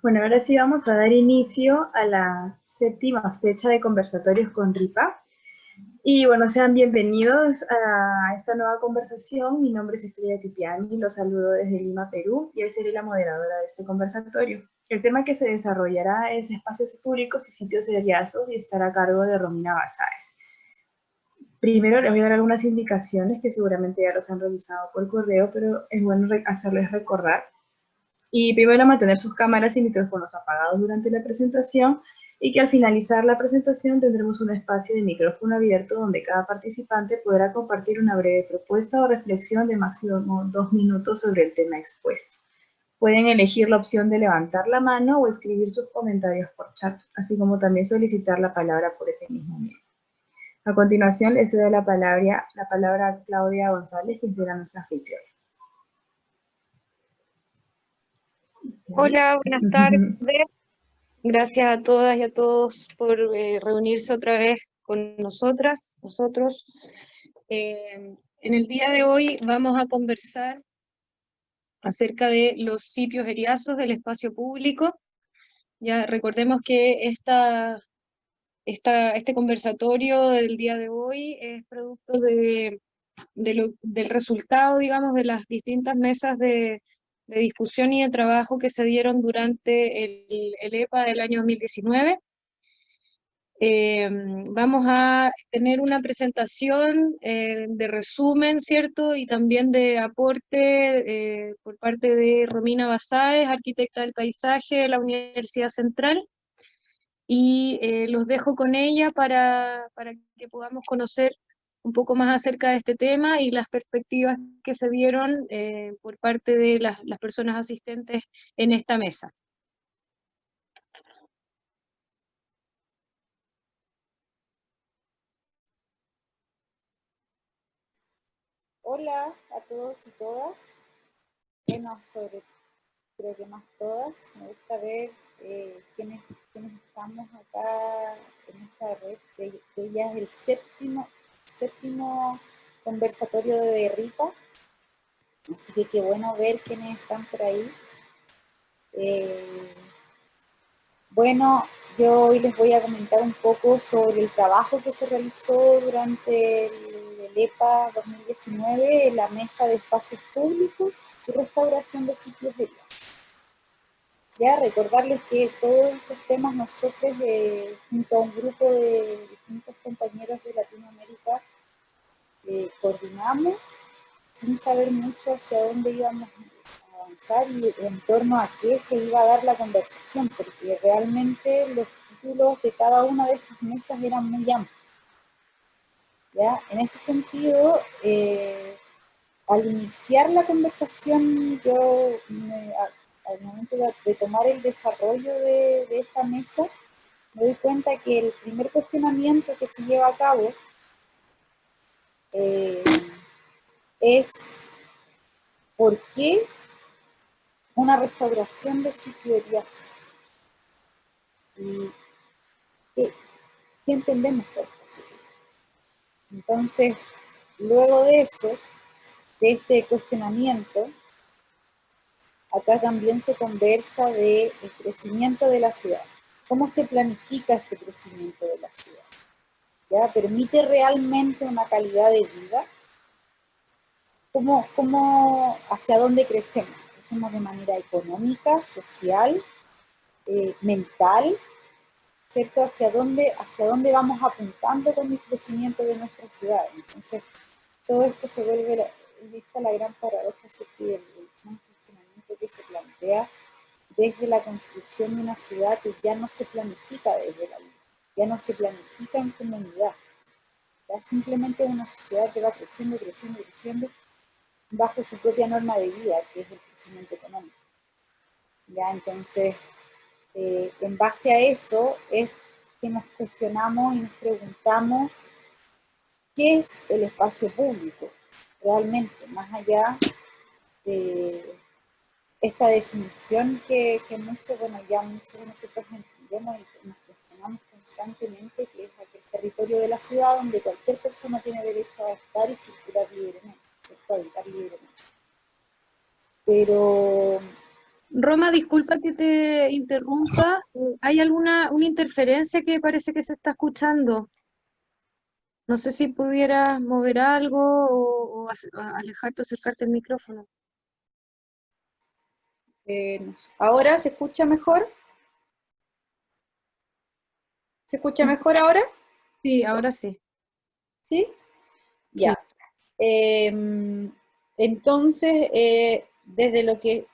Bueno, ahora sí vamos a dar inicio a la séptima fecha de conversatorios con RIPA. Y bueno, sean bienvenidos a esta nueva conversación. Mi nombre es Estrella Tipiani, los saludo desde Lima, Perú, y hoy seré la moderadora de este conversatorio. El tema que se desarrollará es espacios públicos y sitios de hallazgos y estará a cargo de Romina Basáez. Primero les voy a dar algunas indicaciones que seguramente ya los han revisado por correo, pero es bueno hacerles recordar. Y primero mantener sus cámaras y micrófonos apagados durante la presentación y que al finalizar la presentación tendremos un espacio de micrófono abierto donde cada participante podrá compartir una breve propuesta o reflexión de máximo 2 minutos sobre el tema expuesto. Pueden elegir la opción de levantar la mano o escribir sus comentarios por chat, así como también solicitar la palabra por ese mismo medio. A continuación, le cedo la palabra a Claudia González, quien será nuestra anfitriona. Hola, buenas tardes. Gracias a todas y a todos por reunirse otra vez con nosotros. En el día de hoy vamos a conversar acerca de los sitios eriazos del espacio público. Ya recordemos que este conversatorio del día de hoy es producto del resultado, digamos, de las distintas mesas de discusión y de trabajo que se dieron durante el EPA del año 2019. Vamos a tener una presentación de resumen, ¿cierto? Y también de aporte por parte de Romina Basáez, arquitecta del paisaje de la Universidad Central. Y los dejo con ella para que podamos conocer un poco más acerca de este tema y las perspectivas que se dieron por parte de las personas asistentes en esta mesa. Hola a todos y todas. Bueno, creo que más todas. Me gusta ver quiénes estamos acá en esta red, que ya es el séptimo conversatorio de RIPA. Así que qué bueno ver quiénes están por ahí. Bueno, yo hoy les voy a comentar un poco sobre el trabajo que se realizó durante el EPA 2019 en la Mesa de Espacios Públicos y Restauración de Sitios heridos. Ya recordarles que todos estos temas nosotros, junto a un grupo de distintos compañeros de Latinoamérica, coordinamos sin saber mucho hacia dónde íbamos a avanzar y en torno a qué se iba a dar la conversación, porque realmente los títulos de cada una de estas mesas eran muy amplios. ¿Ya? En ese sentido, al iniciar la conversación, al momento de tomar el desarrollo de esta mesa, me doy cuenta que el primer cuestionamiento que se lleva a cabo es ¿por qué una restauración de sitio eriazo? ¿Y qué entendemos por eso? Entonces, luego de eso, de este cuestionamiento, acá también se conversa del crecimiento de la ciudad. ¿Cómo se planifica este crecimiento de la ciudad? ¿Ya? ¿Permite realmente una calidad de vida? ¿Hacia dónde crecemos? ¿Crecemos de manera económica, social, mental? ¿Cierto? ¿Hacia dónde vamos apuntando con el crecimiento de nuestra ciudad? Entonces, todo esto se vuelve la gran paradoja, que el cuestionamiento que se plantea desde la construcción de una ciudad que ya no se planifica desde la vida, ya no se planifica en comunidad, ya simplemente es una sociedad que va creciendo bajo su propia norma de vida, que es el crecimiento económico. Ya, entonces, en base a eso es que nos cuestionamos y nos preguntamos qué es el espacio público realmente, más allá de esta definición que muchos de nosotros entendemos y nos cuestionamos constantemente, que es aquel territorio de la ciudad donde cualquier persona tiene derecho a estar y circular libremente, ¿cierto? A habitar libremente. Pero Roma, disculpa que te interrumpa. ¿Hay una interferencia que parece que se está escuchando? No sé si pudieras mover algo o alejarte o acercarte al micrófono. No sé. ¿Ahora se escucha mejor? ¿Se escucha mejor ahora? Sí, ahora sí. ¿Sí? Sí. Ya. Entonces, desde lo que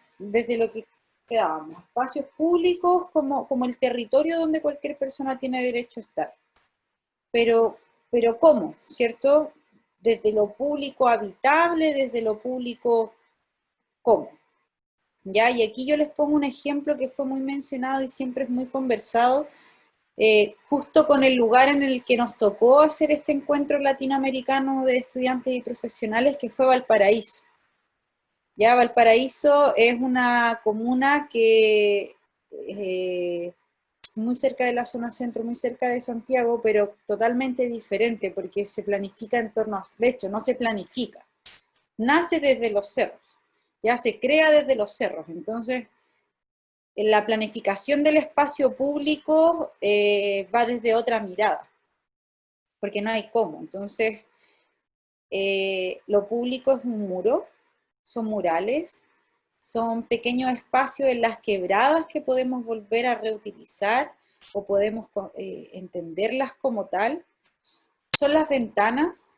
quedábamos, espacios públicos como el territorio donde cualquier persona tiene derecho a estar. Pero, pero ¿cómo? ¿Cierto? Desde lo público habitable, desde lo público, ¿cómo? ¿Ya? Y aquí yo les pongo un ejemplo que fue muy mencionado y siempre es muy conversado, justo con el lugar en el que nos tocó hacer este encuentro latinoamericano de estudiantes y profesionales, que fue Valparaíso. Ya, Valparaíso es una comuna que es muy cerca de la zona centro, muy cerca de Santiago, pero totalmente diferente porque se planifica en torno a, de hecho, no se planifica, nace desde los cerros, ya se crea desde los cerros. Entonces, la planificación del espacio público va desde otra mirada, porque no hay cómo. Entonces, lo público es un muro, son murales, son pequeños espacios en las quebradas que podemos volver a reutilizar o podemos entenderlas como tal. Son las ventanas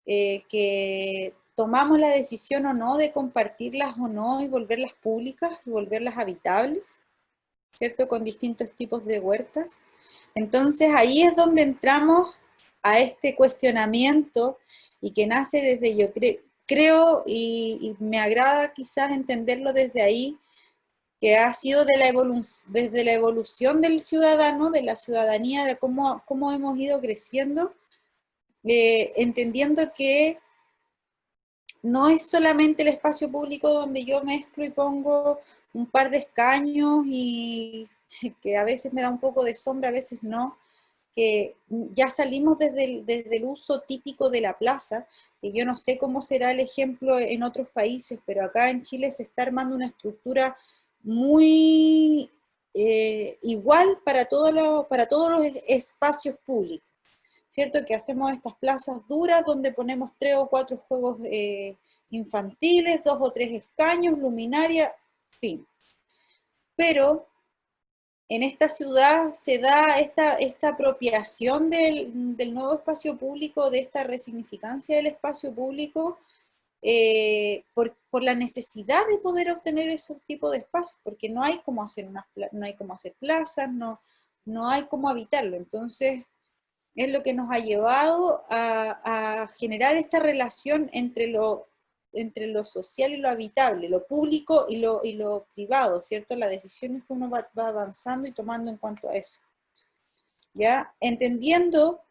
que tomamos la decisión o no de compartirlas o no y volverlas públicas y volverlas habitables, ¿cierto? Con distintos tipos de huertas. Entonces ahí es donde entramos a este cuestionamiento y que nace desde, yo creo y me agrada quizás entenderlo desde ahí, que ha sido desde la evolución del ciudadano, de la ciudadanía, de cómo hemos ido creciendo, entendiendo que no es solamente el espacio público donde yo mezclo y pongo un par de escaños y que a veces me da un poco de sombra, a veces no, que ya salimos desde el uso típico de la plaza, que yo no sé cómo será el ejemplo en otros países, pero acá en Chile se está armando una estructura muy igual para todos los espacios públicos, ¿cierto? Que hacemos estas plazas duras donde ponemos 3 o 4 juegos infantiles, 2 o 3 escaños, luminaria, fin. Pero en esta ciudad se da esta apropiación del nuevo espacio público, de esta resignificancia del espacio público, por la necesidad de poder obtener esos tipos de espacios, porque no hay cómo hacer, no hay cómo hacer plazas, no hay cómo habitarlo. Entonces, es lo que nos ha llevado a generar esta relación entre lo social y lo habitable, lo público y lo privado, ¿cierto? Las decisiones que uno va avanzando y tomando en cuanto a eso. ¿Ya? Entendiendo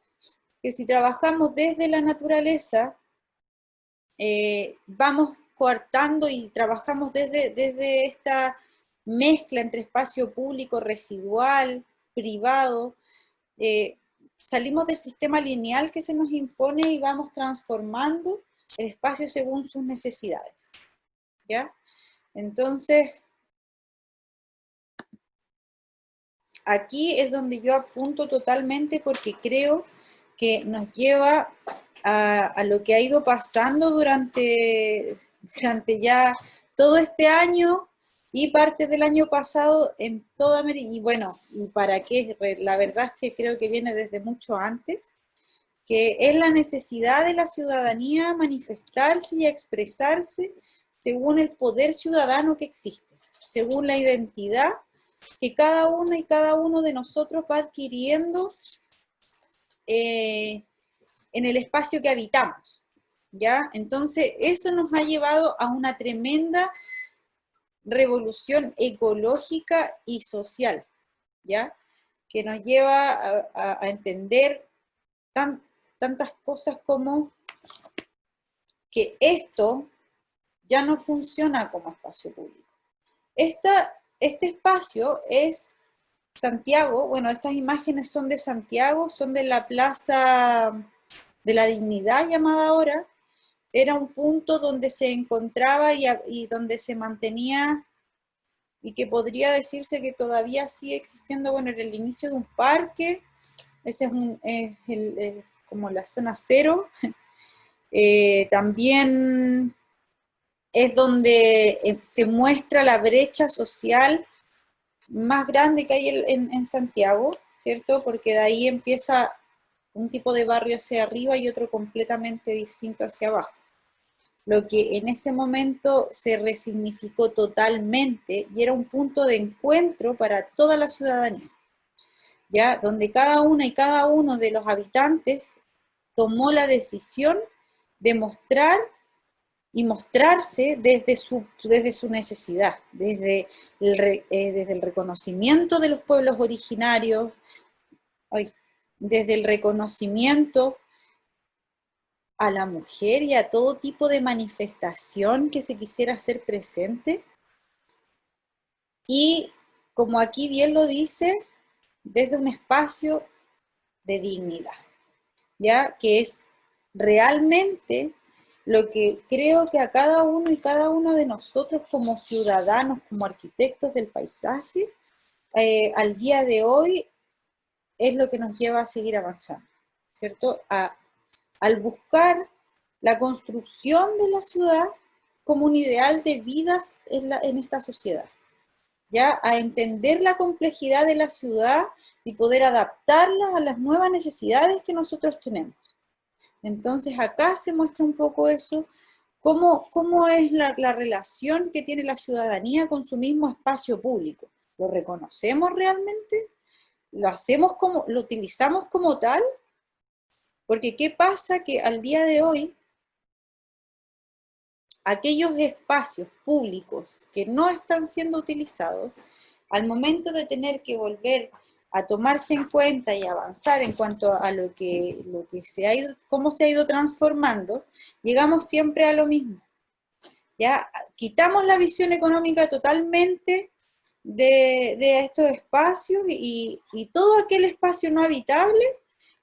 que si trabajamos desde la naturaleza, vamos coartando y trabajamos desde esta mezcla entre espacio público, residual, privado, salimos del sistema lineal que se nos impone y vamos transformando el espacio según sus necesidades, ¿ya? Entonces, aquí es donde yo apunto totalmente porque creo que nos lleva a lo que ha ido pasando durante ya todo este año y parte del año pasado en toda América, y bueno, y para qué, la verdad es que creo que viene desde mucho antes, que es la necesidad de la ciudadanía manifestarse y expresarse según el poder ciudadano que existe, según la identidad que cada una y cada uno de nosotros va adquiriendo en el espacio que habitamos, ¿ya? Entonces, eso nos ha llevado a una tremenda revolución ecológica y social, ¿ya? Que nos lleva a entender tantas cosas como que esto ya no funciona como espacio público. Este espacio es Santiago, bueno, estas imágenes son de Santiago, son de la Plaza de la Dignidad llamada ahora. Era un punto donde se encontraba y donde se mantenía y que podría decirse que todavía sigue existiendo, bueno, en el inicio de un parque, ese es como la zona cero. También es donde se muestra la brecha social más grande que hay en Santiago, ¿cierto? Porque de ahí empieza un tipo de barrio hacia arriba y otro completamente distinto hacia abajo. Lo que en ese momento se resignificó totalmente y era un punto de encuentro para toda la ciudadanía, ¿ya? Donde cada una y cada uno de los habitantes tomó la decisión de mostrar y mostrarse desde su necesidad, desde el reconocimiento de los pueblos originarios, desde el reconocimiento a la mujer y a todo tipo de manifestación que se quisiera hacer presente. Y como aquí bien lo dice, desde un espacio de dignidad, ¿ya? Que es realmente lo que creo que a cada uno y cada uno de nosotros como ciudadanos, como arquitectos del paisaje, al día de hoy es lo que nos lleva a seguir avanzando, ¿cierto? Al buscar la construcción de la ciudad como un ideal de vidas en esta sociedad, ¿ya? A entender la complejidad de la ciudad y poder adaptarla a las nuevas necesidades que nosotros tenemos. Entonces acá se muestra un poco eso, cómo es la relación que tiene la ciudadanía con su mismo espacio público. ¿Lo reconocemos realmente? ¿Lo utilizamos como tal? Porque ¿qué pasa? Que al día de hoy, aquellos espacios públicos que no están siendo utilizados, al momento de tener que volver a tomarse en cuenta y avanzar en cuanto a lo que cómo se ha ido transformando, llegamos siempre a lo mismo. ¿Ya? Quitamos la visión económica totalmente de estos espacios y todo aquel espacio no habitable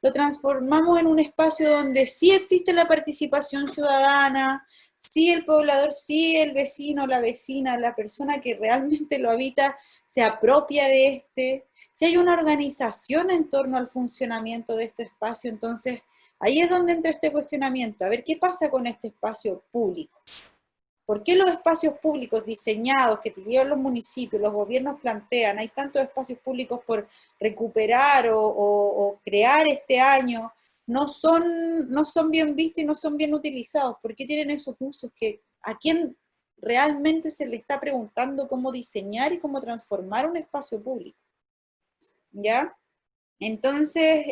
lo transformamos en un espacio donde sí existe la participación ciudadana, sí el poblador, sí el vecino, la vecina, la persona que realmente lo habita se apropia de si hay una organización en torno al funcionamiento de este espacio. Entonces ahí es donde entra este cuestionamiento, a ver qué pasa con este espacio público. ¿Por qué los espacios públicos diseñados que tienen los municipios, los gobiernos plantean, hay tantos espacios públicos por recuperar o crear este año, no son bien vistos y no son bien utilizados? ¿Por qué tienen esos usos a quién realmente se le está preguntando cómo diseñar y cómo transformar un espacio público? ¿Ya? Entonces,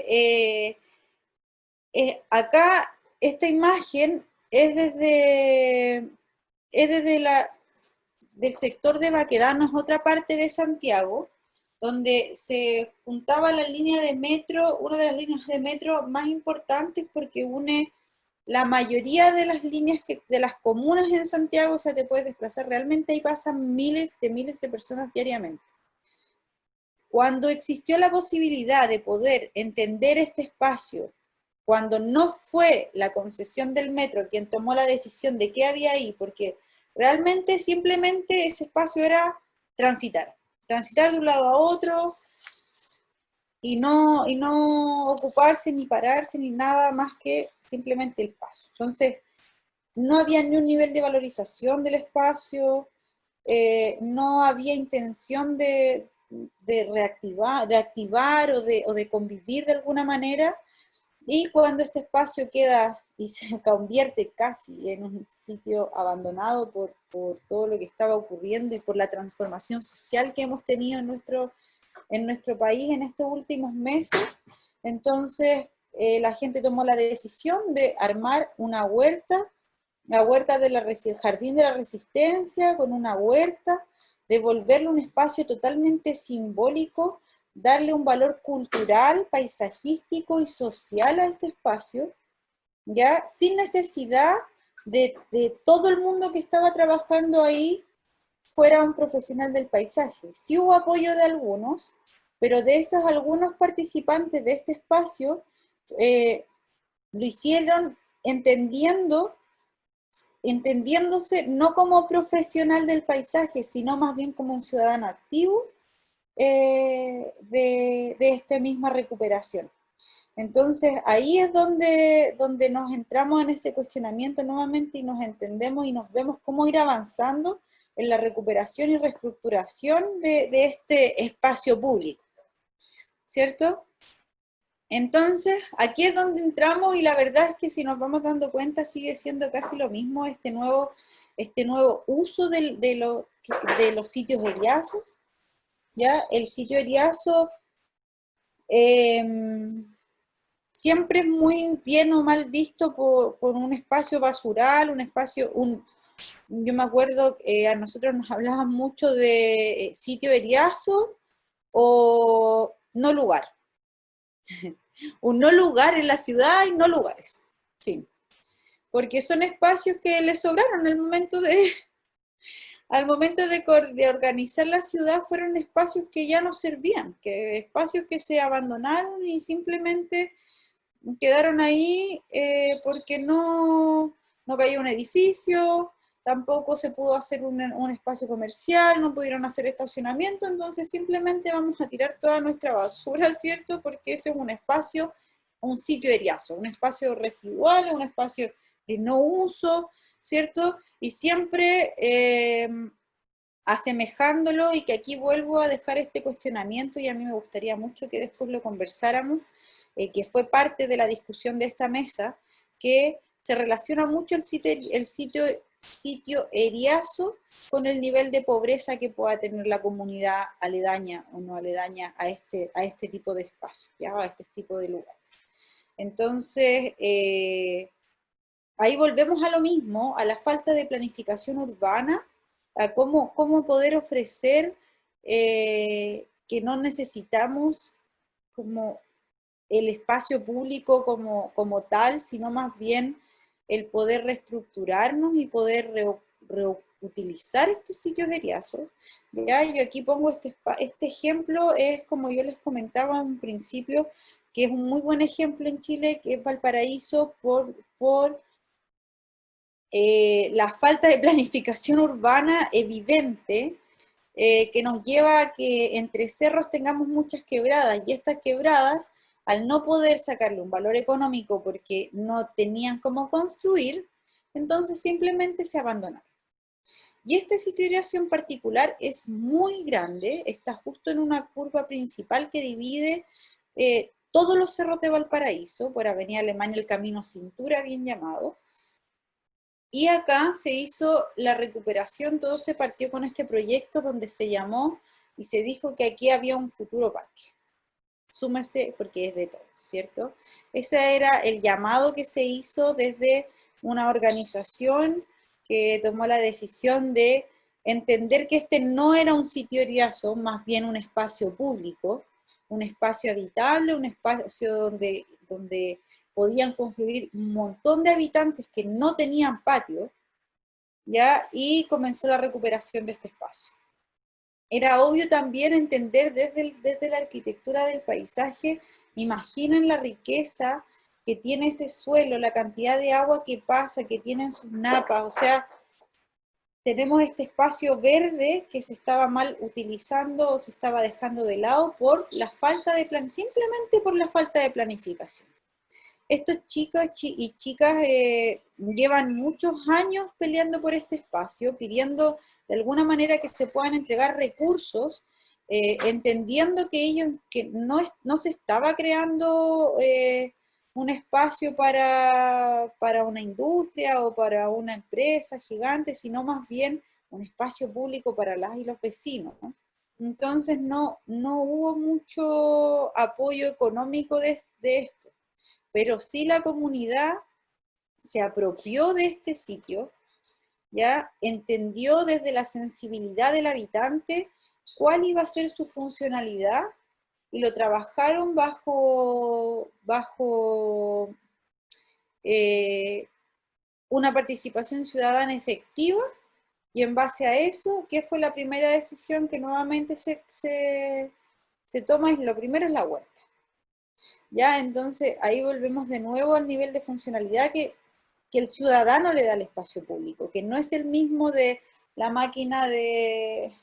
acá esta imagen es desde del sector de Baquedano, es otra parte de Santiago, donde se juntaba la línea de metro, una de las líneas de metro más importantes porque une la mayoría de las líneas de las comunas en Santiago. O sea, te puedes desplazar, realmente ahí pasan miles de personas diariamente. Cuando existió la posibilidad de poder entender este espacio, cuando no fue la concesión del metro quien tomó la decisión de qué había ahí, porque realmente simplemente ese espacio era transitar de un lado a otro y no ocuparse ni pararse ni nada más que simplemente el paso. Entonces, no había ni un nivel de valorización del espacio, no había intención de activar o de convivir de alguna manera. Y cuando este espacio queda y se convierte casi en un sitio abandonado por todo lo que estaba ocurriendo y por la transformación social que hemos tenido en nuestro país en estos últimos meses, entonces la gente tomó la decisión de armar una huerta, la huerta del Jardín de la Resistencia, con una huerta, de volverle un espacio totalmente simbólico, darle un valor cultural, paisajístico y social a este espacio, ¿ya? Sin necesidad de todo el mundo que estaba trabajando ahí fuera un profesional del paisaje. Sí hubo apoyo de algunos, pero de esos algunos participantes de este espacio lo hicieron entendiendo entendiéndose no como profesional del paisaje, sino más bien como un ciudadano activo de esta misma recuperación. Entonces, ahí es donde nos entramos en ese cuestionamiento nuevamente y nos entendemos y nos vemos cómo ir avanzando en la recuperación y reestructuración de este espacio público, ¿cierto? Entonces, aquí es donde entramos y la verdad es que si nos vamos dando cuenta sigue siendo casi lo mismo este nuevo uso de los sitios eriazos, ¿ya? El sitio eriazo siempre es muy bien o mal visto por un espacio basural, yo me acuerdo, a nosotros nos hablaban mucho de sitio eriazo o no lugar. Un no lugar en la ciudad y no lugares. Sí. Porque son espacios que les sobraron al momento de organizar la ciudad, fueron espacios que ya no servían, espacios que se abandonaron y simplemente quedaron ahí porque no cayó un edificio, tampoco se pudo hacer un espacio comercial, no pudieron hacer estacionamiento, entonces simplemente vamos a tirar toda nuestra basura, ¿cierto? Porque ese es un espacio, un sitio eriazo, un espacio residual, un espacio de no uso, ¿cierto? Y siempre asemejándolo, y que aquí vuelvo a dejar este cuestionamiento, y a mí me gustaría mucho que después lo conversáramos, que fue parte de la discusión de esta mesa, que se relaciona mucho el sitio eriazo con el nivel de pobreza que pueda tener la comunidad aledaña o no aledaña a este tipo de espacio, ¿ya? A este tipo de lugares. Entonces, ahí volvemos a lo mismo, a la falta de planificación urbana, a cómo poder ofrecer que no necesitamos como el espacio público como tal, sino más bien el poder reestructurarnos y poder reutilizar estos sitios eriazos. ¿Ya? Yo aquí pongo este ejemplo, es como yo les comentaba en un principio, que es un muy buen ejemplo en Chile, que es Valparaíso, por la falta de planificación urbana evidente, que nos lleva a que entre cerros tengamos muchas quebradas, y estas quebradas, al no poder sacarle un valor económico porque no tenían cómo construir, entonces simplemente se abandonaron. Y este sitio eriazo en particular es muy grande, está justo en una curva principal que divide todos los cerros de Valparaíso, por Avenida Alemania, el Camino Cintura, bien llamado. Y acá se hizo la recuperación, todo se partió con este proyecto donde se llamó y se dijo que aquí había un futuro parque. Súmese porque es de todos, ¿cierto? Ese era el llamado que se hizo desde una organización que tomó la decisión de entender que este no era un sitio eriazo, más bien un espacio público, un espacio habitable, un espacio donde podían confluir un montón de habitantes que no tenían patio, ¿ya? Y comenzó la recuperación de este espacio. Era obvio también entender desde la arquitectura del paisaje, imaginen la riqueza que tiene ese suelo, la cantidad de agua que pasa, que tienen sus napas, o sea, tenemos este espacio verde que se estaba mal utilizando o se estaba dejando de lado por la falta de simplemente por la falta de planificación. Estos chicos y chicas llevan muchos años peleando por este espacio, pidiendo de alguna manera que se puedan entregar recursos, entendiendo que no se estaba creando un espacio para una industria o para una empresa gigante, sino más bien un espacio público para las y los vecinos, ¿no? Entonces no hubo mucho apoyo económico de esto, pero sí la comunidad se apropió de este sitio, ¿ya? Entendió desde la sensibilidad del habitante cuál iba a ser su funcionalidad y lo trabajaron bajo una participación ciudadana efectiva, y en base a eso, ¿qué fue la primera decisión que nuevamente se toma? Y lo primero es la huerta. ¿Ya? Entonces ahí volvemos de nuevo al nivel de funcionalidad que que el ciudadano le da al espacio público, que no es el mismo de la máquina de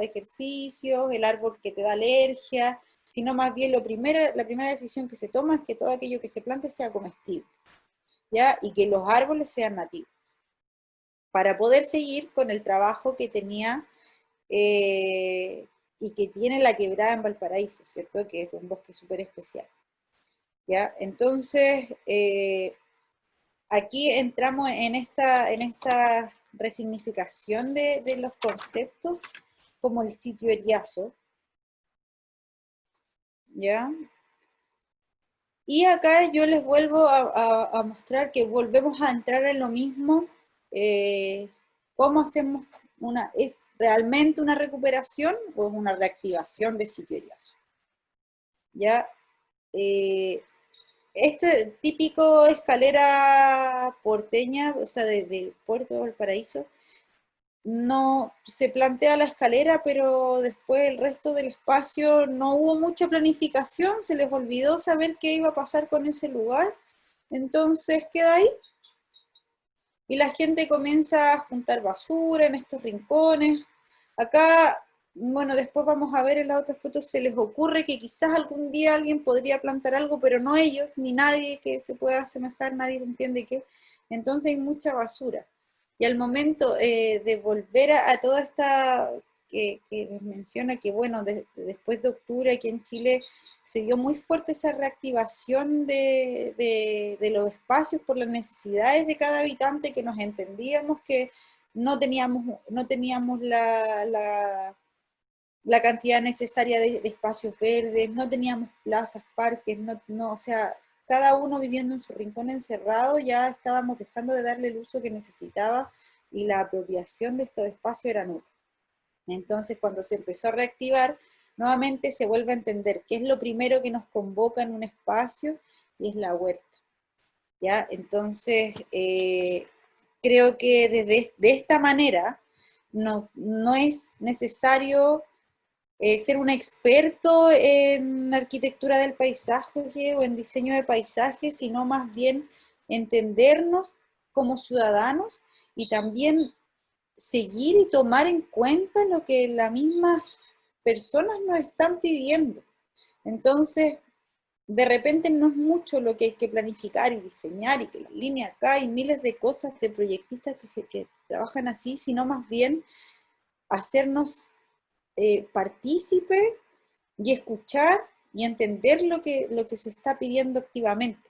ejercicio, el árbol que te da alergia, sino más bien la primera decisión que se toma es que todo aquello que se plante sea comestible, ¿ya? Y que los árboles sean nativos, para poder seguir con el trabajo que tenía y que tiene la Quebrada en Valparaíso, ¿cierto? Que es un bosque súper especial, ¿ya? Entonces, aquí entramos en esta resignificación de los conceptos, como el sitio Eriazo, ¿ya? Y acá yo les vuelvo a mostrar que volvemos a entrar en lo mismo, cómo hacemos ¿es realmente una recuperación o es una reactivación de sitio Eriazo? ¿Ya? Este típico escalera porteña, o sea, de Puerto de Valparaíso, no se plantea la escalera, pero después el resto del espacio no hubo mucha planificación, se les olvidó saber qué iba a pasar con ese lugar, entonces queda ahí. Y la gente comienza a juntar basura en estos rincones. Acá, bueno, después vamos a ver en las otras fotos, se les ocurre que quizás algún día alguien podría plantar algo, pero no ellos, ni nadie que se pueda asemejar, nadie entiende qué. Entonces hay mucha basura. Y al momento de volver a toda esta, que les menciona que, bueno, después de octubre aquí en Chile se vio muy fuerte esa reactivación de los espacios por las necesidades de cada habitante, que nos entendíamos que no teníamos la cantidad necesaria de espacios verdes, no teníamos plazas, parques, o sea, cada uno viviendo en su rincón encerrado, ya estábamos dejando de darle el uso que necesitaba y la apropiación de estos espacios era nula. Entonces, cuando se empezó a reactivar, nuevamente se vuelve a entender qué es lo primero que nos convoca en un espacio, y es la huerta, ¿ya? Entonces, creo que de esta manera no es necesario ser un experto en arquitectura del paisaje o en diseño de paisajes, sino más bien entendernos como ciudadanos y también seguir y tomar en cuenta lo que las mismas personas nos están pidiendo. Entonces, de repente no es mucho lo que hay que planificar y diseñar, y que las líneas acá hay miles de cosas de proyectistas que trabajan así, sino más bien hacernos partícipe y escuchar y entender lo que se está pidiendo activamente,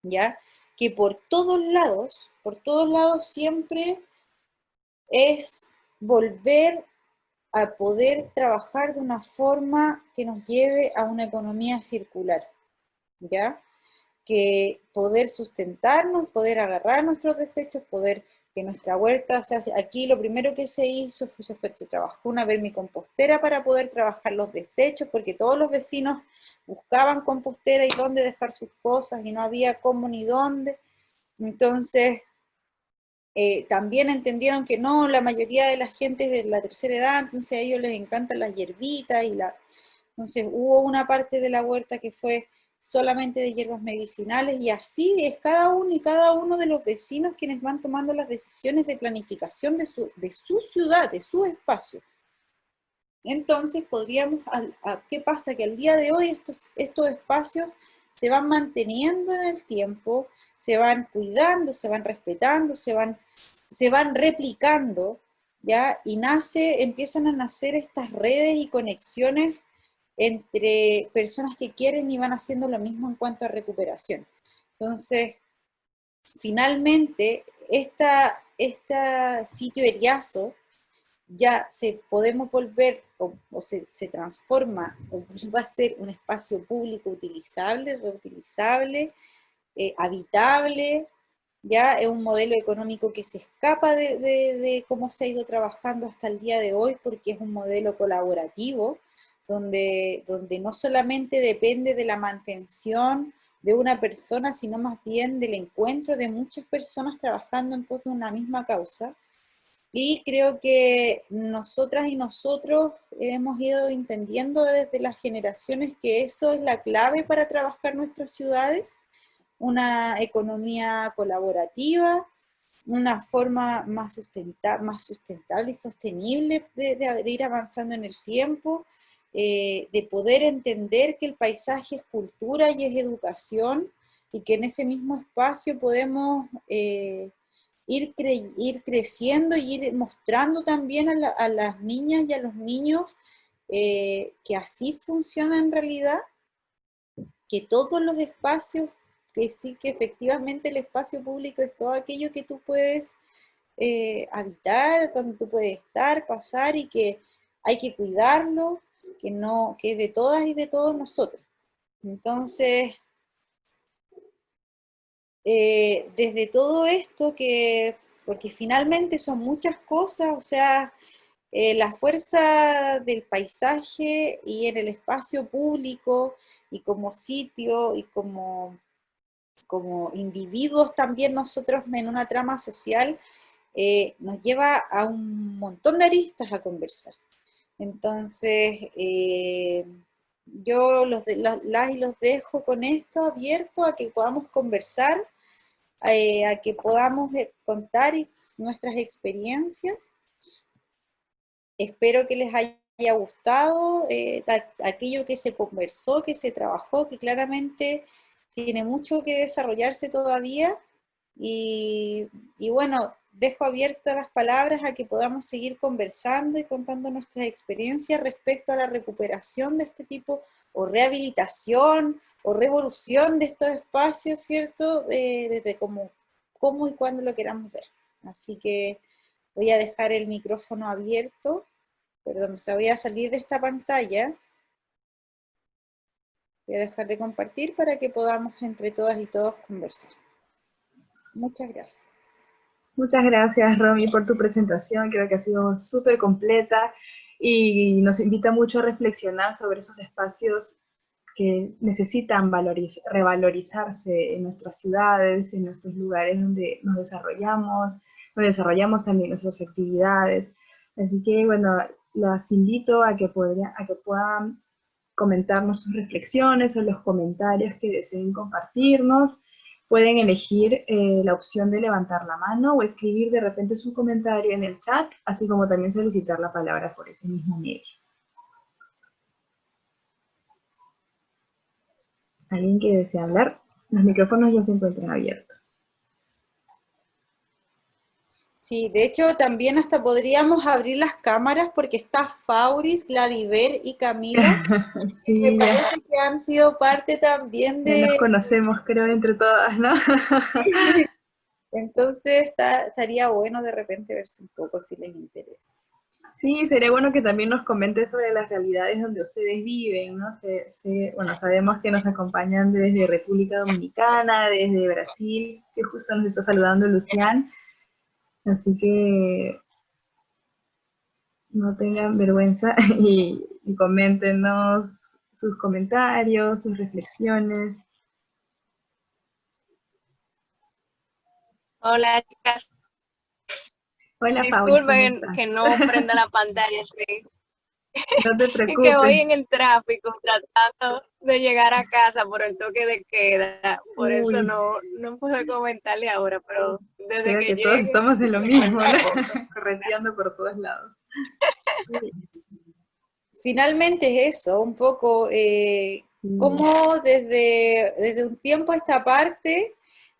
¿ya? Que por todos lados siempre es volver a poder trabajar de una forma que nos lleve a una economía circular, ¿ya? Que poder sustentarnos, poder agarrar nuestros desechos, poder que nuestra huerta, o sea, aquí lo primero que se hizo se trabajó una vermicompostera para poder trabajar los desechos, porque todos los vecinos buscaban compostera y dónde dejar sus cosas, y no había cómo ni dónde. Entonces, también entendieron que no, la mayoría de la gente es de la tercera edad, entonces a ellos les encantan las hierbitas, entonces hubo una parte de la huerta que fue solamente de hierbas medicinales, y así es cada uno y cada uno de los vecinos quienes van tomando las decisiones de planificación de su ciudad, de su espacio. Entonces ¿qué pasa? Que al día de hoy estos espacios se van manteniendo en el tiempo, se van cuidando, se van respetando, se van replicando, ¿ya? Y empiezan a nacer estas redes y conexiones entre personas que quieren y van haciendo lo mismo en cuanto a recuperación. Entonces, finalmente, esta sitio Eriazo ya podemos volver, o se transforma, o va a ser un espacio público utilizable, reutilizable, habitable, ya es un modelo económico que se escapa de cómo se ha ido trabajando hasta el día de hoy, porque es un modelo colaborativo, donde no solamente depende de la mantención de una persona, sino más bien del encuentro de muchas personas trabajando en pos de una misma causa. Y creo que nosotras y nosotros hemos ido entendiendo desde las generaciones que eso es la clave para trabajar nuestras ciudades, una economía colaborativa, una forma más sustentable y sostenible de ir avanzando en el tiempo, de poder entender que el paisaje es cultura y es educación, y que en ese mismo espacio podemos ir creciendo y ir mostrando también a las niñas y a los niños que así funciona en realidad, que todos los espacios, que sí, que efectivamente el espacio público es todo aquello que tú puedes habitar, donde tú puedes estar, pasar, y que hay que cuidarlo, que es de todas y de todos nosotros. Entonces, desde todo esto, porque finalmente son muchas cosas, o sea, la fuerza del paisaje y en el espacio público y como sitio y como individuos también nosotros en una trama social, nos lleva a un montón de aristas a conversar. Entonces, yo las y los dejo con esto abierto a que podamos conversar, a que podamos contar nuestras experiencias. Espero que les haya gustado aquello que se conversó, que se trabajó, que claramente tiene mucho que desarrollarse todavía. Y bueno, dejo abiertas las palabras a que podamos seguir conversando y contando nuestras experiencias respecto a la recuperación de este tipo, o rehabilitación, o revolución de estos espacios, ¿cierto? Desde cómo y cuándo lo queramos ver. Así que voy a dejar el micrófono abierto, perdón, o sea, voy a salir de esta pantalla, voy a dejar de compartir para que podamos entre todas y todos conversar. Muchas gracias. Muchas gracias, Romy, por tu presentación. Creo que ha sido súper completa y nos invita mucho a reflexionar sobre esos espacios que necesitan revalorizarse en nuestras ciudades, en nuestros lugares donde nos desarrollamos también nuestras actividades. Así que, bueno, las invito a que puedan comentarnos sus reflexiones o los comentarios que deseen compartirnos. Pueden elegir la opción de levantar la mano o escribir de repente su comentario en el chat, así como también solicitar la palabra por ese mismo medio. ¿Alguien que desea hablar? Los micrófonos ya se encuentran abiertos. Sí, de hecho también hasta podríamos abrir las cámaras porque está Fauris, Gladiver y Camila, Sí, que me parece que han sido parte también ya nos de... conocemos, creo, entre todas, ¿no? Entonces estaría bueno de repente verse un poco si les interesa. Sí, sería bueno que también nos comenten sobre las realidades donde ustedes viven, ¿no? Bueno, sabemos que nos acompañan desde República Dominicana, desde Brasil, que justo nos está saludando Lucián, así que no tengan vergüenza y coméntenos sus comentarios, sus reflexiones. Hola, chicas. Hola, Pauli, ¿cómo Disculpen estás? que no prenda la pantalla, sí. No te Es que voy preocupes. en el tráfico tratando de llegar a casa por el toque de queda. Por eso Uy, no puedo comentarle ahora, pero desde creo que que todos llegue estamos en lo le mismo, cuento ¿no? un poco. Correteando por todos lados. Sí. Finalmente es eso, un poco cómo desde un tiempo a esta parte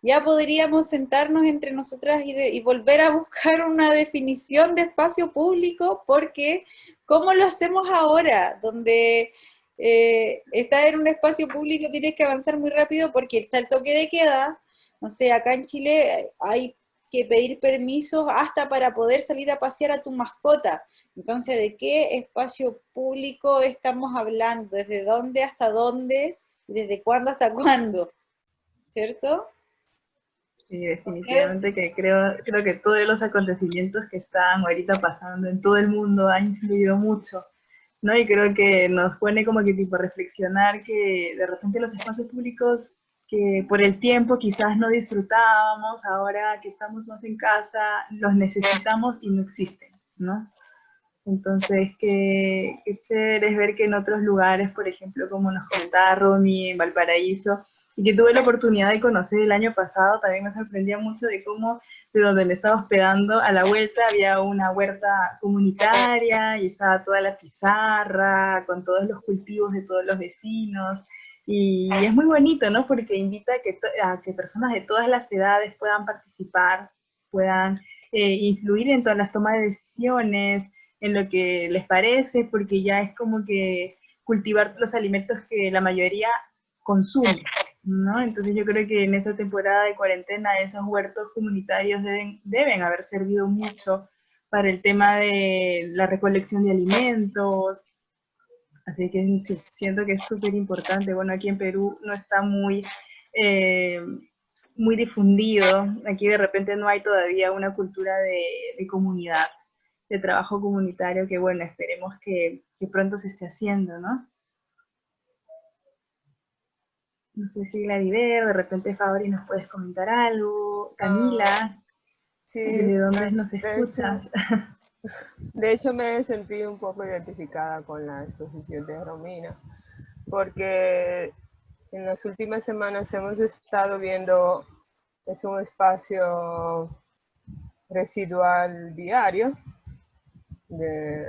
ya podríamos sentarnos entre nosotras y volver a buscar una definición de espacio público, porque ¿cómo lo hacemos ahora? Donde estar en un espacio público tienes que avanzar muy rápido porque está el toque de queda. No sé, acá en Chile hay que pedir permisos hasta para poder salir a pasear a tu mascota. Entonces, ¿de qué espacio público estamos hablando? ¿Desde dónde hasta dónde? ¿Desde cuándo hasta cuándo? ¿Cierto? Sí, O sea, definitivamente que creo que todos los acontecimientos que están ahorita pasando en todo el mundo han influido mucho, ¿no? Y creo que nos pone como que tipo a reflexionar que de repente los espacios públicos que por el tiempo quizás no disfrutábamos, ahora que estamos más en casa, los necesitamos y no existen, ¿no? Entonces, qué chévere es ver que en otros lugares, por ejemplo, como nos comentaba Romy, en Valparaíso, y que tuve la oportunidad de conocer el año pasado. También me sorprendía mucho de cómo de donde me estaba hospedando, a la vuelta había una huerta comunitaria y estaba toda la pizarra con todos los cultivos de todos los vecinos. Y es muy bonito, ¿no? Porque invita a que personas de todas las edades puedan participar, puedan influir en todas las tomas de decisiones, en lo que les parece, porque ya es como que cultivar los alimentos que la mayoría consume, ¿no? Entonces yo creo que en esta temporada de cuarentena esos huertos comunitarios deben haber servido mucho para el tema de la recolección de alimentos. Así que sí, siento que es súper importante. Bueno, aquí en Perú no está eh, muy difundido. Aquí de repente no hay todavía una cultura de comunidad, de trabajo comunitario, que bueno, esperemos que pronto se esté haciendo, ¿no? No sé si Gladiver, de repente Fabri nos puedes comentar algo. Camila, Sí, ¿desde dónde nos de hecho, escuchas? de hecho me he sentido un poco identificada con la exposición de Romina, porque en las últimas semanas hemos estado viendo, es un espacio residual diario, de,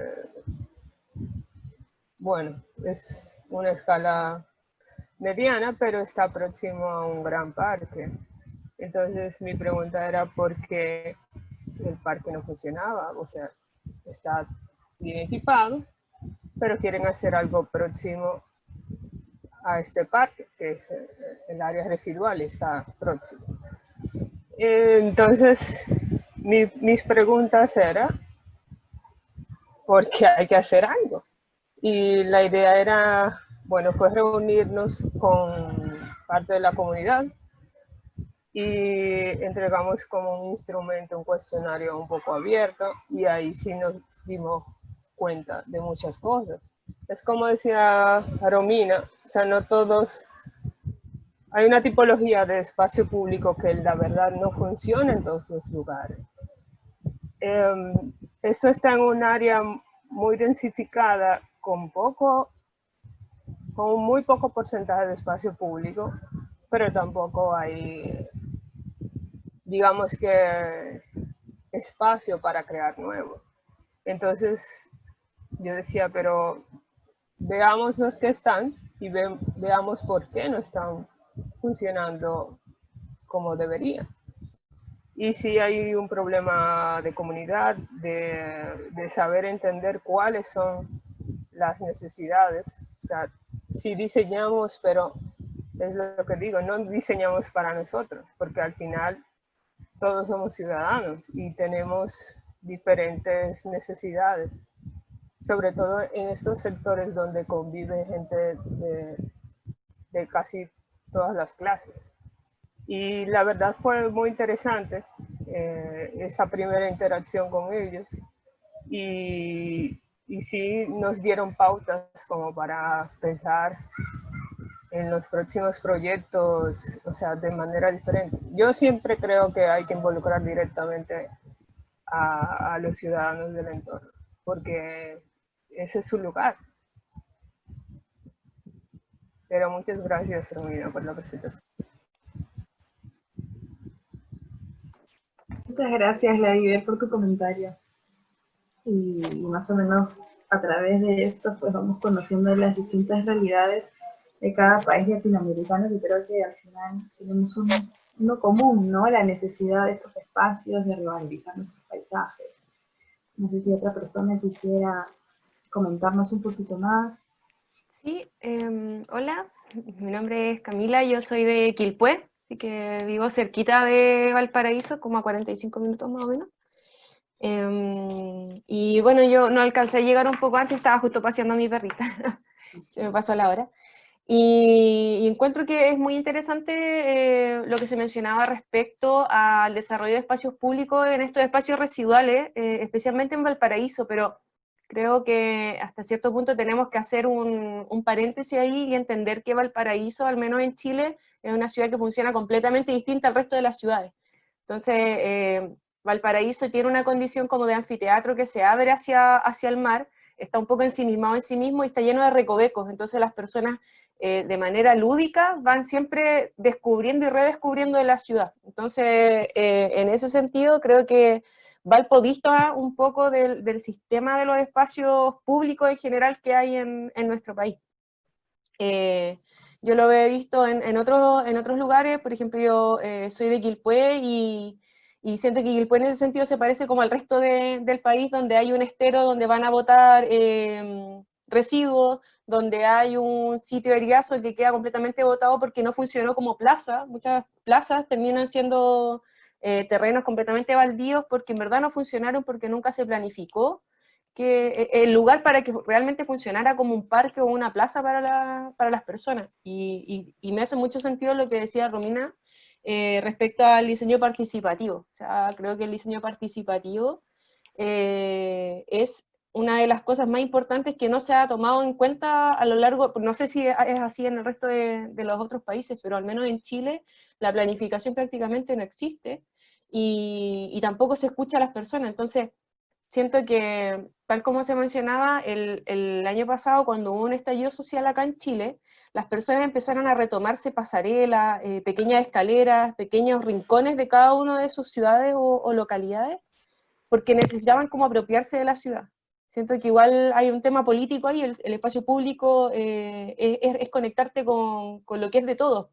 bueno, es una escala mediana, pero está próximo a un gran parque. Entonces mi pregunta era por qué el parque no funcionaba, o sea, está bien equipado, pero quieren hacer algo próximo a este parque, que es el área residual, está próximo. Entonces, mis preguntas eran, ¿por qué hay que hacer algo? Y la idea era, bueno, fue reunirnos con parte de la comunidad y entregamos como un instrumento, un cuestionario un poco abierto, y ahí sí nos dimos cuenta de muchas cosas. Es como decía Romina, o sea, no todos, hay una tipología de espacio público que la verdad no funciona en todos los lugares. Esto está en un área muy densificada con muy poco porcentaje de espacio público, pero tampoco hay, digamos que, espacio para crear nuevo. Entonces yo decía, pero veamos los que están y veamos por qué no están funcionando como debería. Y sí hay un problema de comunidad, de saber entender cuáles son las necesidades. O sea, si diseñamos, pero es lo que digo, no diseñamos para nosotros, porque al final todos somos ciudadanos y tenemos diferentes necesidades, sobre todo en estos sectores donde convive gente de casi todas las clases. Y la verdad fue muy interesante esa primera interacción con ellos y sí nos dieron pautas como para pensar en los próximos proyectos, o sea, de manera diferente. Yo siempre creo que hay que involucrar directamente a los ciudadanos del entorno, porque ese es su lugar. Pero muchas gracias, Romina, por la presentación. Muchas gracias, Gladiver, por tu comentario. Y más o menos a través de esto pues vamos conociendo las distintas realidades de cada país latinoamericano, que creo que al final tenemos uno común, ¿no? La necesidad de estos espacios, de revalorizar nuestros paisajes. No sé si otra persona quisiera comentarnos un poquito más. Sí, hola, mi nombre es Camila, yo soy de Quilpué, así que vivo cerquita de Valparaíso, como a 45 minutos más o menos. Y bueno, yo no alcancé a llegar un poco antes, estaba justo paseando a mi perrita, se me pasó la hora. Y encuentro que es muy interesante lo que se mencionaba respecto al desarrollo de espacios públicos en estos espacios residuales, especialmente en Valparaíso, pero creo que hasta cierto punto tenemos que hacer un paréntesis ahí y entender que Valparaíso, al menos en Chile, es una ciudad que funciona completamente distinta al resto de las ciudades. Entonces, Valparaíso tiene una condición como de anfiteatro que se abre hacia el mar, está un poco ensimismado en sí mismo y está lleno de recovecos, entonces las personas de manera lúdica van siempre descubriendo y redescubriendo de la ciudad. Entonces, en ese sentido, creo que Valpo dista un poco del sistema de los espacios públicos en general que hay en nuestro país. Yo lo he visto en otros lugares, por ejemplo, yo soy de Quilpué y siento que Quilpué en ese sentido se parece como al resto del país, donde hay un estero donde van a botar residuos, donde hay un sitio de eriazo que queda completamente botado porque no funcionó como plaza. Muchas plazas terminan siendo terrenos completamente baldíos porque en verdad no funcionaron, porque nunca se planificó que el lugar para que realmente funcionara como un parque o una plaza para las personas. Y me hace mucho sentido lo que decía Romina respecto al diseño participativo. O sea, creo que el diseño participativo es una de las cosas más importantes que no se ha tomado en cuenta a lo largo, no sé si es así en el resto de los otros países, pero al menos en Chile la planificación prácticamente no existe y tampoco se escucha a las personas. Entonces, siento que, tal como se mencionaba, el año pasado, cuando hubo un estallido social acá en Chile, las personas empezaron a retomarse pasarelas, pequeñas escaleras, pequeños rincones de cada una de sus ciudades o localidades, porque necesitaban como apropiarse de la ciudad. Siento que igual hay un tema político ahí, el espacio público es conectarte con lo que es de todos.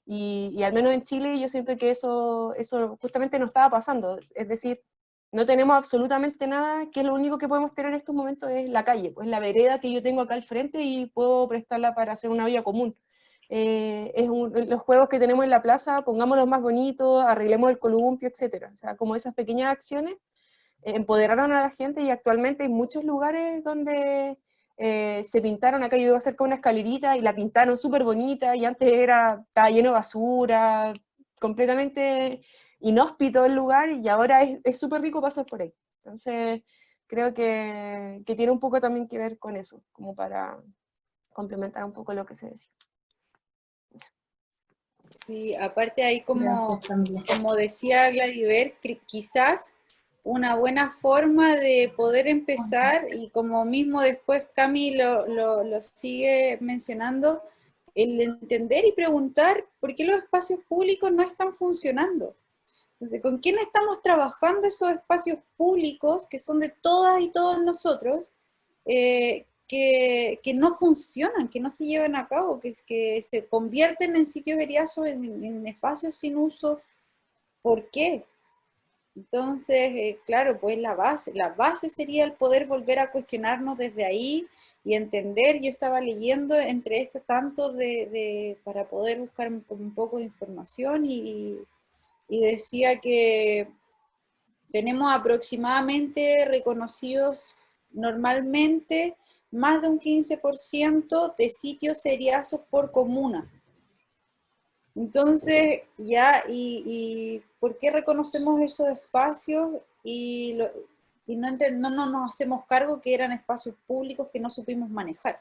Y al menos en Chile yo siento que eso justamente no estaba pasando. Es decir, no tenemos absolutamente nada, que lo único que podemos tener en estos momentos es la calle, pues la vereda que yo tengo acá al frente y puedo prestarla para hacer una vía común. Los juegos que tenemos en la plaza, pongámoslos más bonitos, arreglemos el columpio, etc. O sea, como esas pequeñas acciones empoderaron a la gente y actualmente hay muchos lugares donde se pintaron, acá yo iba cerca de una escalerita y la pintaron súper bonita y antes estaba lleno de basura, completamente inhóspito el lugar y ahora es súper rico pasar por ahí. Entonces creo que tiene un poco también que ver con eso, como para complementar un poco lo que se decía. Sí, aparte ahí como, Gracias, Camila. como decía Gladiver, quizás una buena forma de poder empezar, y como mismo después Cami lo sigue mencionando, el entender y preguntar por qué los espacios públicos no están funcionando. Entonces, ¿con quién estamos trabajando esos espacios públicos que son de todas y todos nosotros, que no funcionan, que no se llevan a cabo, que se convierten en sitios eriazos, en espacios sin uso? ¿Por qué? Entonces, claro, pues la base sería el poder volver a cuestionarnos desde ahí y entender. Yo estaba leyendo entre esto tanto para poder buscar como un poco de información y decía que tenemos aproximadamente reconocidos normalmente más de un 15% de sitios eriazos por comuna. Entonces, ¿y por qué reconocemos esos espacios y no nos hacemos cargo que eran espacios públicos que no supimos manejar?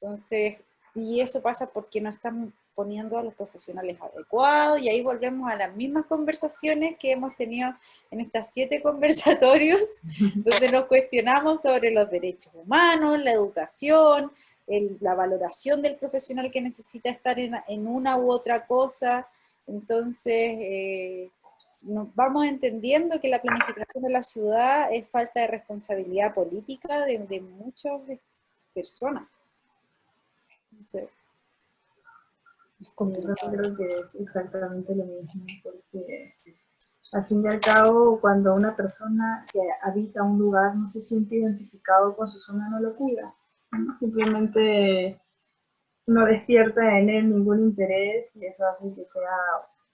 Entonces, y eso pasa porque no están poniendo a los profesionales adecuados, y ahí volvemos a las mismas conversaciones que hemos tenido en estas 7 conversatorios, donde nos cuestionamos sobre los derechos humanos, la educación, la valoración del profesional que necesita estar en una u otra cosa. Entonces, nos vamos entendiendo que la planificación de la ciudad es falta de responsabilidad política de muchas personas. Sí. Yo creo que es exactamente lo mismo, porque al fin y al cabo, cuando una persona que habita un lugar no se siente identificado con su zona, no lo cuida, ¿no? Simplemente no despierta en él ningún interés y eso hace que sea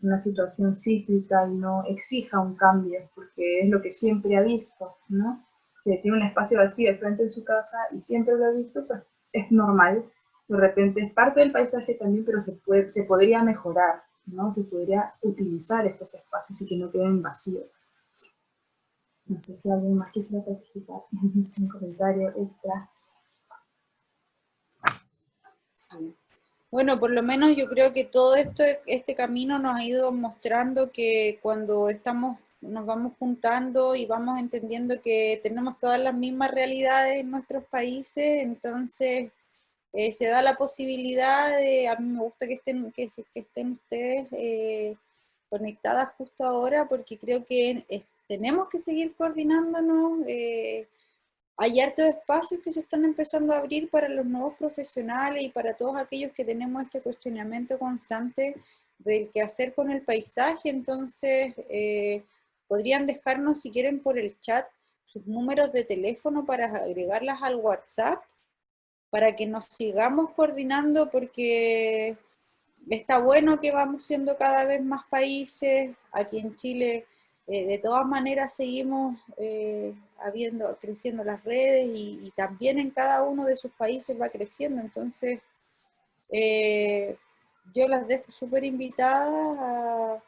una situación cíclica y no exija un cambio, porque es lo que siempre ha visto, ¿no? Que tiene un espacio vacío al frente de su casa y siempre lo ha visto, pues es normal. De repente es parte del paisaje también, pero se podría mejorar, ¿no? Se podría utilizar estos espacios y que no queden vacíos. No sé si alguien más quisiera participar en un comentario extra. Sí. Bueno, por lo menos yo creo que todo este camino nos ha ido mostrando que cuando nos vamos juntando y vamos entendiendo que tenemos todas las mismas realidades en nuestros países, entonces se da la posibilidad de, a mí me gusta que estén ustedes conectadas justo ahora, porque creo que tenemos que seguir coordinándonos. Hay hartos espacios que se están empezando a abrir para los nuevos profesionales y para todos aquellos que tenemos este cuestionamiento constante del qué hacer con el paisaje. Entonces, podrían dejarnos, si quieren, por el chat sus números de teléfono para agregarlas al WhatsApp, para que nos sigamos coordinando, porque está bueno que vamos siendo cada vez más países. Aquí en Chile, de todas maneras, seguimos creciendo las redes, y también en cada uno de sus países va creciendo. Entonces, yo las dejo súper invitadas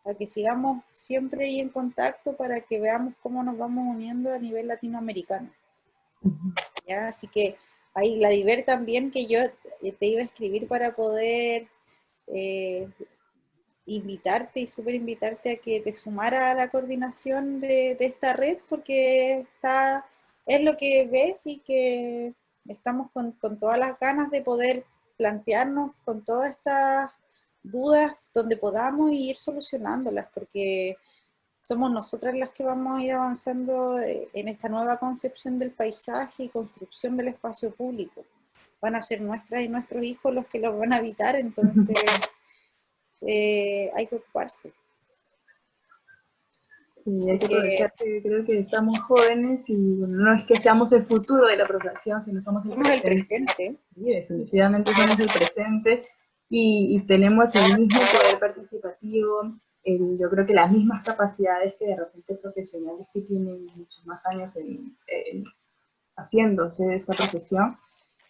a que sigamos siempre ahí en contacto para que veamos cómo nos vamos uniendo a nivel latinoamericano. ¿Ya? Así que ahí la Diver también, que yo te iba a escribir para poder invitarte y súper invitarte a que te sumara a la coordinación de esta red, porque es lo que ves, y que estamos con todas las ganas de poder plantearnos con todas estas dudas donde podamos ir solucionándolas, porque somos nosotras las que vamos a ir avanzando en esta nueva concepción del paisaje y construcción del espacio público. Van a ser nuestras y nuestros hijos los que los van a habitar, entonces hay que ocuparse. Sí, hay que aprovechar que creo que estamos jóvenes y bueno, no es que seamos el futuro de la profesión, sino somos el presente. Sí, definitivamente somos el presente, y tenemos el mismo poder participativo, yo creo que las mismas capacidades que de repente profesionales que tienen muchos más años haciéndose de esta profesión.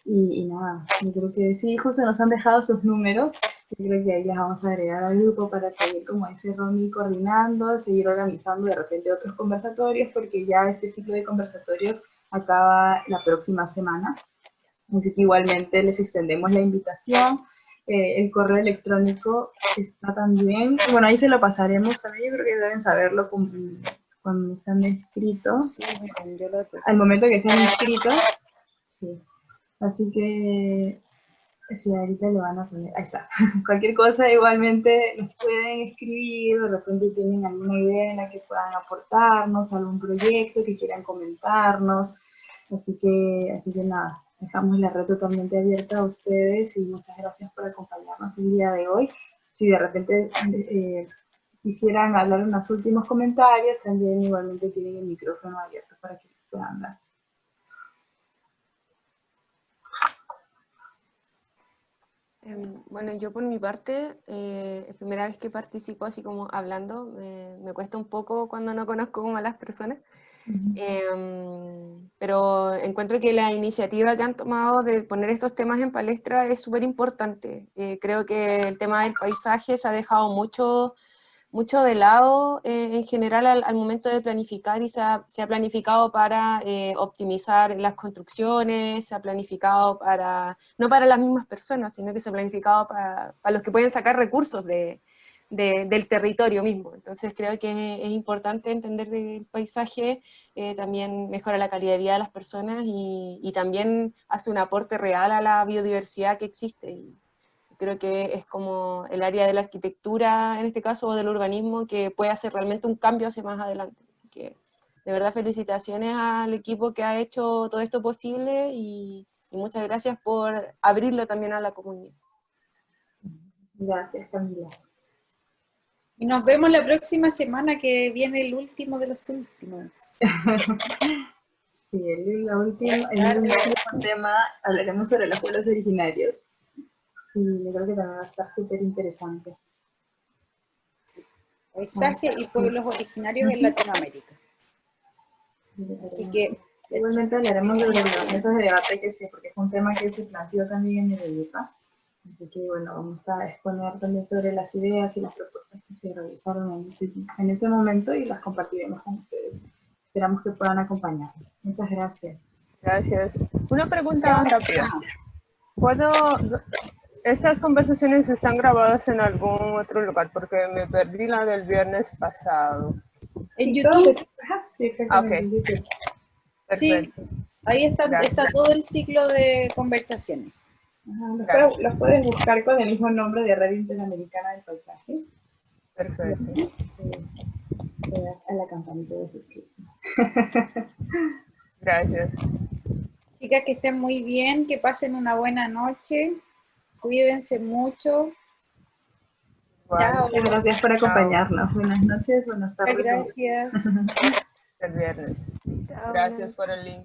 Y nada, yo creo que sí, justo nos han dejado sus números. Yo creo que ahí las vamos a agregar al grupo para seguir, como dice Romy, coordinando, seguir organizando de repente otros conversatorios, porque ya este ciclo de conversatorios acaba la próxima semana. Así que igualmente les extendemos la invitación. El correo electrónico está también. Bueno, ahí se lo pasaremos también. Yo creo que deben saberlo cuando se han inscrito. Sí, yo lo tengo. Al momento que se han inscrito, sí. Así que sí, ahorita lo van a poner, ahí está. Cualquier cosa igualmente nos pueden escribir, de repente tienen alguna idea en la que puedan aportarnos, algún proyecto que quieran comentarnos. Así que nada, dejamos la red totalmente abierta a ustedes y muchas gracias por acompañarnos el día de hoy. Si de repente quisieran hablar unos últimos comentarios, también igualmente tienen el micrófono abierto para que puedan dar. Bueno, yo por mi parte, es primera vez que participo así como hablando, me cuesta un poco cuando no conozco como a las personas, pero encuentro que la iniciativa que han tomado de poner estos temas en palestra es súper importante. Creo que el tema del paisaje se ha dejado mucho de lado en general al momento de planificar, y se ha planificado para optimizar las construcciones, se ha planificado no para las mismas personas, sino que se ha planificado para los que pueden sacar recursos del territorio mismo. Entonces creo que es importante entender que el paisaje también mejora la calidad de vida de las personas, y también hace un aporte real a la biodiversidad que existe. Creo que es como el área de la arquitectura, en este caso, o del urbanismo, que puede hacer realmente un cambio hacia más adelante. Así que, de verdad, felicitaciones al equipo que ha hecho todo esto posible, y muchas gracias por abrirlo también a la comunidad. Gracias, Camila. Y nos vemos la próxima semana, que viene el último de los últimos. Sí, el último tema, hablaremos sobre los pueblos originarios. Y yo creo que también va a estar súper interesante. Sí. Paisaje y pueblos originarios en Latinoamérica. Así que igualmente hablaremos de los mesas de debate que sí, porque es un tema que se planteó también en el EDUCA. Así que bueno, vamos a exponer también sobre las ideas y las propuestas que se realizaron en ese momento, y las compartiremos con ustedes. Esperamos que puedan acompañarnos. Muchas gracias. Gracias. Una pregunta rápida. ¿Estas conversaciones están grabadas en algún otro lugar? Porque me perdí la del viernes pasado. En YouTube. Sí, exactamente. Ok. Perfecto. Sí, ahí está todo el ciclo de conversaciones. Ajá, los puedes buscar con el mismo nombre de Red Interamericana del Paisaje. Perfecto. Le das a la campanita de suscripción. Gracias. Chicas, que estén muy bien, que pasen una buena noche. Cuídense mucho. Igual. Chao. Muchas gracias por acompañarnos. Buenas noches, buenas tardes. Gracias. El viernes. Chao, Gracias por el link.